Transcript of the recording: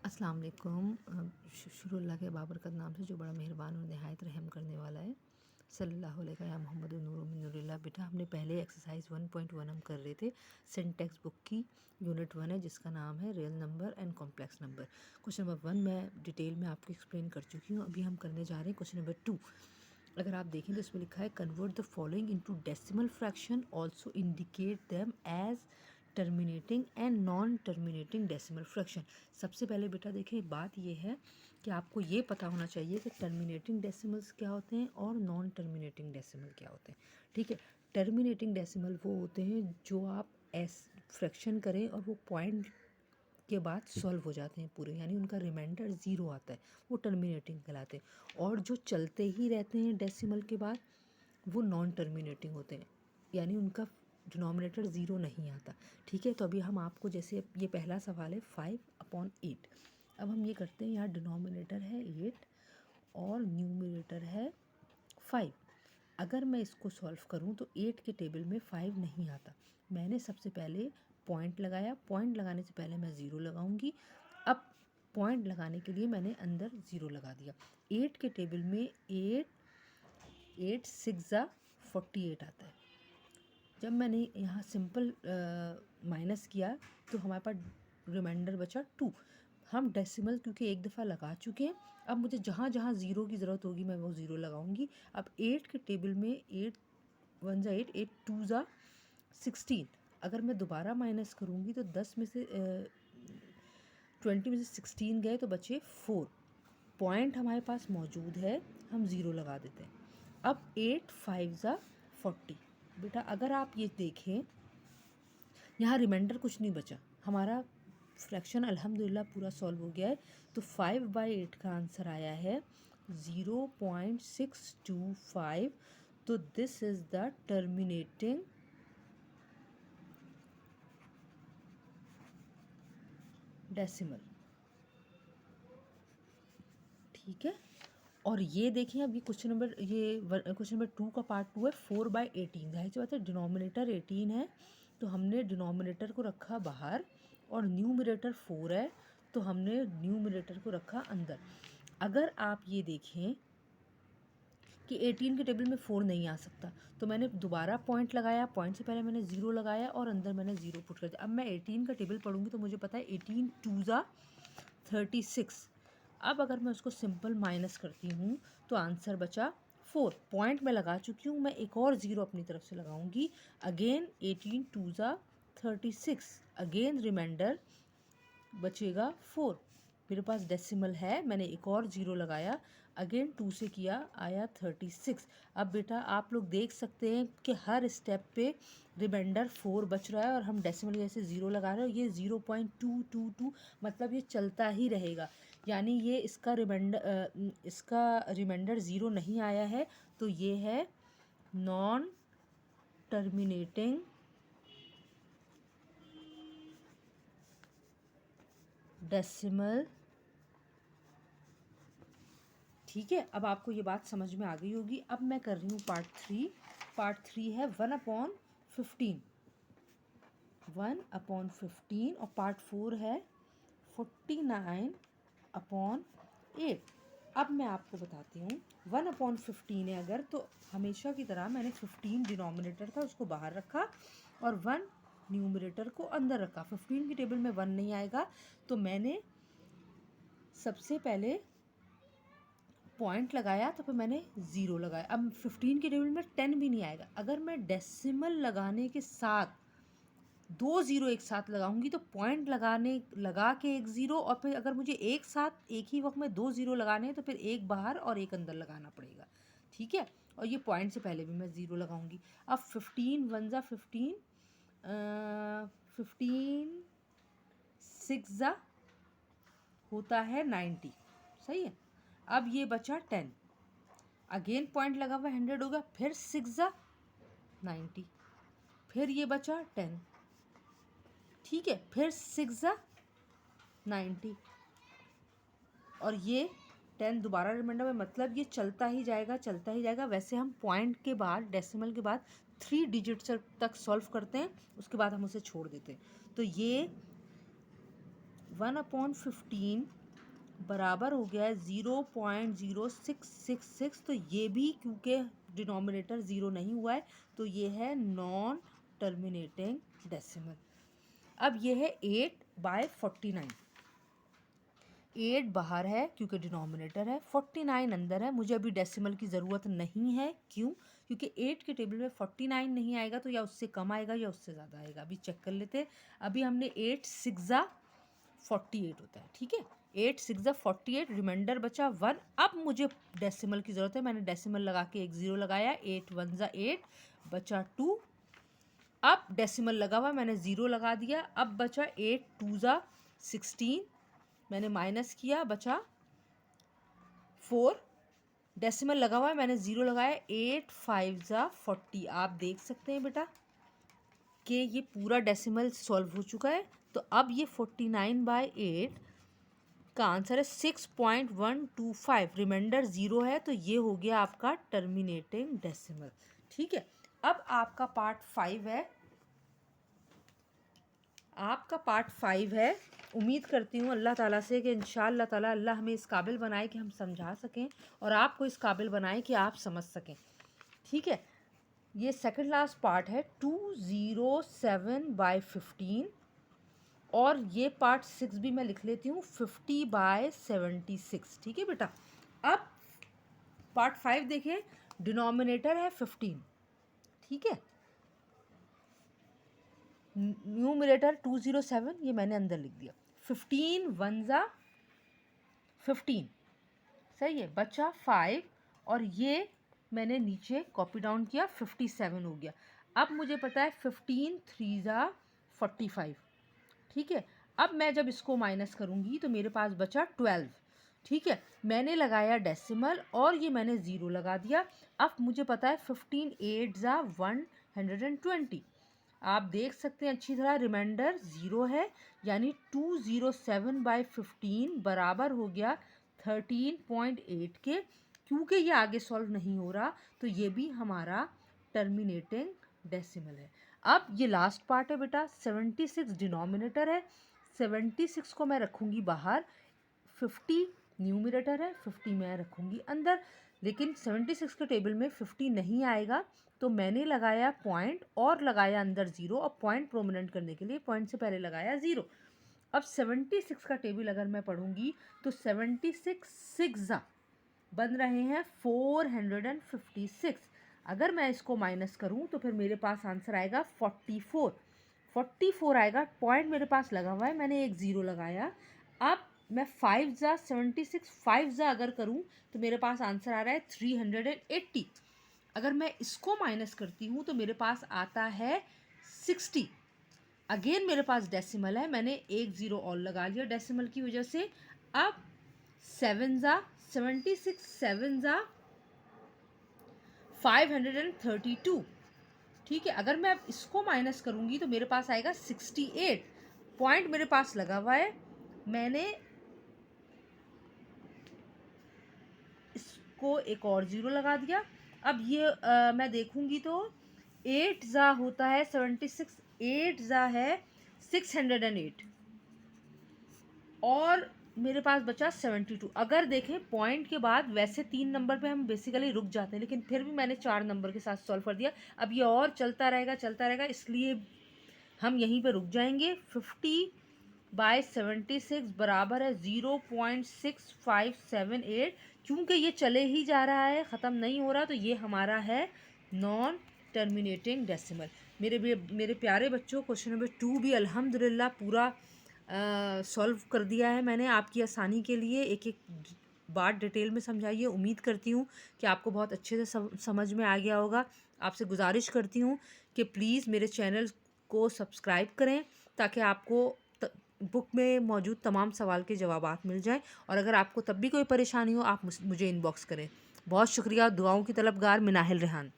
अस्सलाम वालेकुम। शुक्रुल्लाह के बाबरकत नाम से जो बड़ा मेहरबान और नहायत रहम करने वाला है। सल्लल्लाहु अलैहि या मोहम्मद नूर मिन नूरिल्लाह। बेटा हमने पहले एक्सरसाइज 1.1 हम कर रहे थे सिंटेक्स बुक की यूनिट 1 है जिसका नाम है real number and complex number. Question number 1 मैं डिटेल में आपको एक्सप्लेन कर चुकी हूँ। अभी हम करने जा रहे हैं क्वेश्चन नंबर 2। अगर आप देखें तो इसमें लिखा है convert the following into decimal fraction, also indicate them as terminating and non terminating decimal fraction. सबसे पहले बेटा देखें, बात ये है कि आपको ये पता होना चाहिए कि टर्मिनेटिंग डेसिमल्स क्या होते हैं और नॉन टर्मिनेटिंग डेसिमल क्या होते हैं। ठीक है, टर्मिनेटिंग डेसिमल वो होते हैं जो आप फ्रैक्शन करें और वो पॉइंट के बाद सॉल्व हो जाते हैं पूरे, यानी उनका रिमाइंडर ज़ीरो आता है, वो टर्मिनेटिंग कहलाते हैं। और जो चलते ही रहते हैं डेसिमल के बाद वो नॉन टर्मिनेटिंग होते हैं, यानी उनका डिनोमिनेटर ज़ीरो नहीं आता। ठीक है, तो अभी हम आपको जैसे ये पहला सवाल है 5/8। अब हम ये करते हैं, यहाँ डिनोमिनेटर है 8 और न्यूमरेटर है 5। अगर मैं इसको सॉल्व करूं तो 8 के टेबल में 5 नहीं आता। मैंने सबसे पहले पॉइंट लगाया, पॉइंट लगाने से पहले मैं ज़ीरो लगाऊंगी। अब पॉइंट लगाने के लिए मैंने अंदर ज़ीरो लगा दिया। 8 के टेबल में 8 6 48 आता है। जब मैंने यहाँ सिंपल माइनस किया तो हमारे पास रिमाइंडर बचा 2। हम डेसिमल क्योंकि एक दफ़ा लगा चुके हैं, अब मुझे जहाँ जहाँ ज़ीरो की ज़रूरत होगी मैं वो ज़ीरो लगाऊंगी। अब 8 के टेबल में 8 1 ज़ा 8 8 2 ज़ा 16। अगर मैं दोबारा माइनस करूँगी तो 10 में से 20 में से 16 गए तो बचे 4। पॉइंट हमारे पास मौजूद है, हम ज़ीरो लगा देते हैं। अब 8 5 ज़ा 40। बेटा अगर आप ये देखें, यहाँ रिमाइंडर कुछ नहीं बचा, हमारा फ्रैक्शन अल्हम्दुलिल्लाह पूरा सॉल्व हो गया है। तो 5/8 का आंसर आया है 0.625। तो this is the terminating decimal. ठीक है, और ये देखें, अब ये क्वेश्चन नंबर 2 का पार्ट 2 है 4/18। जाहिर सी बात है डिनोमिनेटर 18 है तो हमने डिनोमिनेटर को रखा बाहर, और न्यूमरेटर 4 है तो हमने न्यूमरेटर को रखा अंदर। अगर आप ये देखें कि 18 के टेबल में 4 नहीं आ सकता तो मैंने दोबारा पॉइंट लगाया, पॉइंट से पहले मैंने ज़ीरो लगाया और अंदर मैंने ज़ीरो पुट कर दिया। अब मैं 18 का टेबल पढ़ूंगी तो मुझे पता है 18 2 ज़ा 36। अब अगर मैं उसको सिंपल माइनस करती हूँ तो आंसर बचा 4। पॉइंट मैं लगा चुकी हूँ, मैं एक और ज़ीरो अपनी तरफ से लगाऊंगी। अगेन 18 2 ज़ा 36, अगेन रिमाइंडर बचेगा 4। मेरे पास डेसिमल है, मैंने एक और ज़ीरो लगाया, अगेन 2 से किया, आया 36। अब बेटा आप लोग देख सकते हैं कि हर स्टेप पे रिमाइंडर 4 बच रहा है और हम डेसिमल जैसे ज़ीरो लगा रहे हैं। ये 0.222 मतलब ये चलता ही रहेगा, यानी ये इसका रिमाइंडर ज़ीरो नहीं आया है। तो ये है नॉन टर्मिनेटिंग डेसिमल। ठीक है, अब आपको ये बात समझ में आ गई होगी। अब मैं कर रही हूँ पार्ट 3। पार्ट 3 है 1/15, 1/15, और पार्ट 4 है 49/8। अब मैं आपको बताती हूँ 1/15 है अगर, तो हमेशा की तरह मैंने 15 डिनोमिनेटर था उसको बाहर रखा और 1 न्यूमरेटर को अंदर रखा। 15 की टेबल में 1 नहीं आएगा तो मैंने सबसे पहले पॉइंट लगाया तो फिर मैंने ज़ीरो लगाया। अब 15 के टेबल में 10 भी नहीं आएगा। अगर मैं डेसिमल लगाने के साथ 2 ज़ीरो एक साथ लगाऊंगी तो पॉइंट लगा के एक ज़ीरो, और फिर अगर मुझे एक साथ एक ही वक्त में 2 ज़ीरो लगाने हैं तो फिर एक बाहर और एक अंदर लगाना पड़ेगा। ठीक है, और ये पॉइंट से पहले भी मैं ज़ीरो लगाऊंगी। अब 15 1 ज़ा 15, 15 6 ज़ा होता है 90। सही है, अब ये बचा 10, अगेन पॉइंट लगा हुआ 100 होगा, फिर 6 ज़ा 90, फिर ये बचा 10। ठीक है, फिर 6 ज़ा 90 और ये 10 दोबारा रिमाइंडर में, मतलब ये चलता ही जाएगा चलता ही जाएगा। वैसे हम पॉइंट के बाद डेसिमल के बाद 3 डिजिट तक सॉल्व करते हैं, उसके बाद हम उसे छोड़ देते हैं। तो ये 1/15 बराबर हो गया है 0.0666। तो ये भी क्योंकि डिनोमिनेटर ज़ीरो नहीं हुआ है तो ये है नॉन टर्मिनेटिंग डेसिमल। अब ये है 8/49। 8 बाहर है क्योंकि डिनोमिनेटर है, 49 अंदर है। मुझे अभी डेसिमल की ज़रूरत नहीं है, क्यों? क्योंकि 8 के टेबल में 49 नहीं आएगा तो या उससे कम आएगा या उससे ज़्यादा आएगा। अभी चेक कर लेते हैं। अभी हमने 8 6 48 होता है, ठीक है। 8 6 48, रिमाइंडर बचा 1। अब मुझे डेसिमल की ज़रूरत है, मैंने डेसिमल लगा के एक ज़ीरो लगाया। 8 1 8 बचा 2। अब डेसिमल लगा हुआ, मैंने ज़ीरो लगा दिया। अब बचा 8 2 16, मैंने माइनस किया, बचा 4। डेसिमल लगा हुआ है, मैंने ज़ीरो लगाया। 8 5 40। आप देख सकते हैं बेटा कि ये पूरा डेसिमल सॉल्व हो चुका है। तो अब ये 49/8 का आंसर है 6.125। रिमाइंडर ज़ीरो है तो ये हो गया आपका टर्मिनेटिंग डेसिमल, ठीक है। अब आपका पार्ट 5 है। उम्मीद करती हूँ अल्लाह ताला से कि इंशाअल्लाह ताला अल्लाह हमें इस काबिल बनाए कि हम समझा सकें और आपको इस काबिल बनाए कि आप समझ सकें, ठीक है। ये सेकंड लास्ट पार्ट है 207/15 और ये पार्ट 6 भी मैं लिख लेती हूँ 50/76, ठीक है बेटा। अब पार्ट 5 देखिए, डिनोमिनेटर है 15, ठीक है। न्यूमरेटर 207 ये मैंने अंदर लिख दिया। 15 1 15, सही है। बचा 5 और ये मैंने नीचे कॉपी डाउन किया, 57 हो गया। अब मुझे पता है 15 3 45, ठीक है। अब मैं जब इसको माइनस करूँगी तो मेरे पास बचा 12, ठीक है। मैंने लगाया डेसिमल और ये मैंने ज़ीरो लगा दिया। अब मुझे पता है 15 8 120। आप देख सकते हैं अच्छी तरह, रिमाइंडर ज़ीरो है, यानी 207/15 बराबर हो गया 13.8 के। क्योंकि ये आगे सॉल्व नहीं हो रहा तो ये भी हमारा टर्मिनेटिंग डेसिमल है। अब ये लास्ट पार्ट है बेटा, 76 डिनोमिनेटर है। 76 को मैं रखूँगी बाहर, 50 न्यूमरेटर है, 50 मैं रखूँगी अंदर। लेकिन 76 के टेबल में 50 नहीं आएगा तो मैंने लगाया पॉइंट और लगाया अंदर ज़ीरो। और पॉइंट प्रोमिनेंट करने के लिए पॉइंट से पहले लगाया ज़ीरो। अब 76 का टेबल अगर मैं पढ़ूंगी तो 76 6 बन रहे हैं 456। अगर मैं इसको माइनस करूं तो फिर मेरे पास आंसर आएगा 44 आएगा। पॉइंट मेरे पास लगा हुआ है, मैंने एक ज़ीरो लगाया। अब मैं 5 76 5 अगर करूं तो मेरे पास आंसर आ रहा है 380। अगर मैं इसको माइनस करती हूँ तो मेरे पास आता है 60। अगेन मेरे पास डेसिमल है, मैंने एक ज़ीरो और लगा लिया डेसिमल की वजह से। अब 7 76 7 532, ठीक है। अगर मैं अब इसको माइनस करूँगी तो मेरे पास आएगा 68। पॉइंट मेरे पास लगा हुआ है, मैंने इसको एक और ज़ीरो लगा दिया। अब ये मैं देखूँगी तो 8 होता है 76, 8 है 608 और मेरे पास बचा 72। अगर देखें पॉइंट के बाद वैसे 3 नंबर पे हम बेसिकली रुक जाते हैं, लेकिन फिर भी मैंने 4 नंबर के साथ सॉल्व कर दिया। अब ये और चलता रहेगा, इसलिए हम यहीं पे रुक जाएंगे। 50/76 बराबर है 0.6578। क्योंकि ये चले ही जा रहा है, ख़त्म नहीं हो रहा, तो ये हमारा है नॉन टर्मिनेटिंग डेसिमल। मेरे प्यारे बच्चों, क्वेश्चन नंबर 2 भी अल्हम्दुलिल्लाह पूरा सॉल्व कर दिया है मैंने आपकी आसानी के लिए। एक एक बात डिटेल में समझाइए। उम्मीद करती हूँ कि आपको बहुत अच्छे से समझ में आ गया होगा। आपसे गुजारिश करती हूँ कि प्लीज़ मेरे चैनल को सब्सक्राइब करें ताकि आपको बुक में मौजूद तमाम सवाल के जवाबात मिल जाएं। और अगर आपको तब भी कोई परेशानी हो आप मुझे इनबॉक्स करें। बहुत शुक्रिया। दुआओं की तलबगार मिनाहिल रेहान।